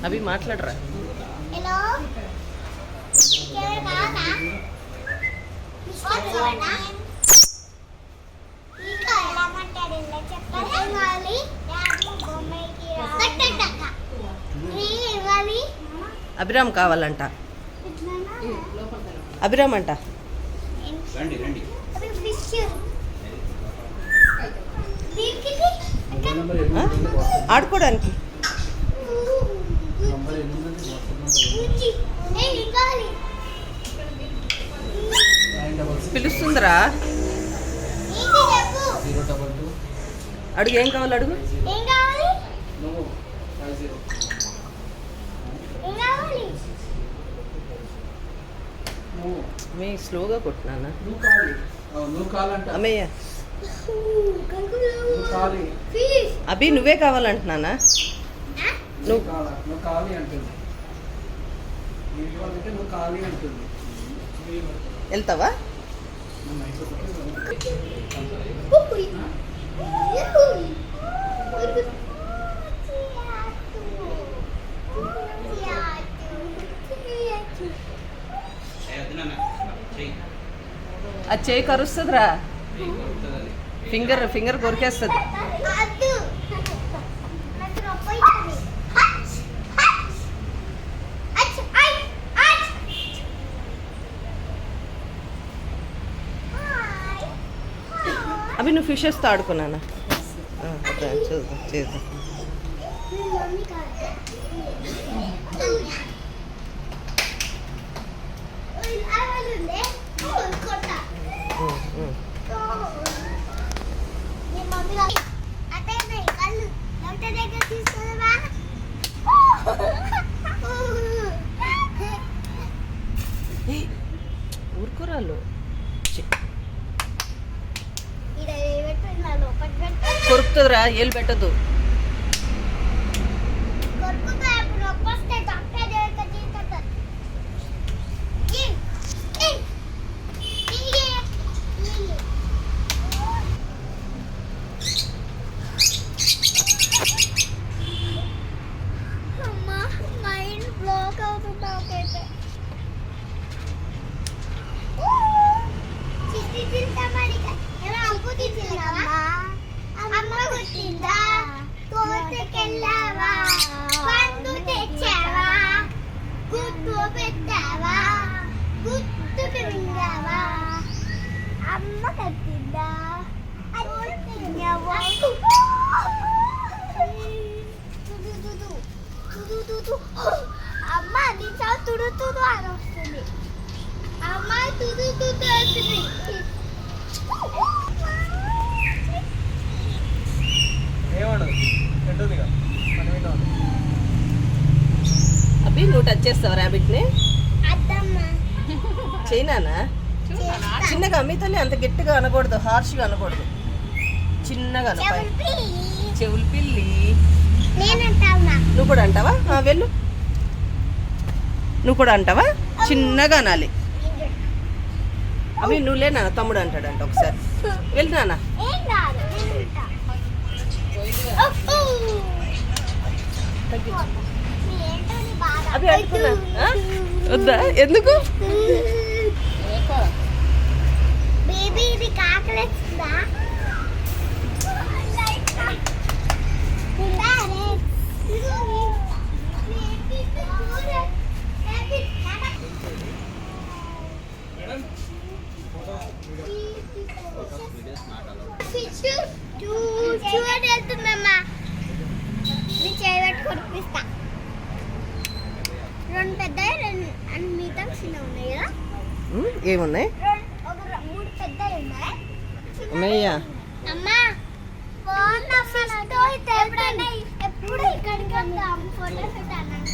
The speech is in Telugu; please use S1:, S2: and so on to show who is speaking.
S1: అవి మాట్లాడరా. అభిరామ్ కావాలంట. అభిరామ్ అంట. ఆడుకోవడానికి పిలుస్తుందిరా. అడుగు ఏం కావాలి అడుగు. మీ స్లోగా కొట్టినా అమ్మయ్య. అభి నువ్వే కావాలంటున్నానా? నువ్వు వెళ్తావా? అది చేయి కరుస్తుందిరా. ఫింగర్ కొరికేస్తుంది. అవి నువ్వు ఫిషెస్తో ఆడుకున్నానా? చూద్దాం చేద్దాం. ఊరుకోరాళ్ళు కొరుకుతుందిరా. ఏళ్ళు పెట్టద్దు.
S2: అమ్మ నీ చావు తుడు తుడు అని వస్తుంది. అమ్మ తుడు తుడు వస్తుంది.
S1: అభి నువ్వు టచ్ చేస్తావు ర్యాబిట్ని? చైనానా? చిన్నగా అమ్మితోనే అంత గట్టిగా అనకూడదు, హార్ష్గా అనకూడదు. చిన్నగా చెవులు పిల్లి. నువ్వు కూడా అంటావా? వెళ్ళు. నువ్వు కూడా అంటావా? చిన్నగా అనాలి. అవి నువ్వులే నాన్న తమ్ముడు అంటాడంట. ఒకసారి వెళ్తున్నానా? అవి అనుకున్నా వద్దా? ఎందుకు?
S2: వెళ్తుందమ్మా. నీ చేయబెట్టి కొనిపిస్తా. రెండు పెద్దవి, రెండు మిగతా చిన్న ఉన్నాయి కదా.
S1: ఏమున్నాయి?
S2: మూడు పెద్దవి ఉన్నాయి.
S1: అమ్మయ్యా
S2: అమ్మా ఎప్పుడు ఇక్కడికి ఫోటోస్ పెట్టాను.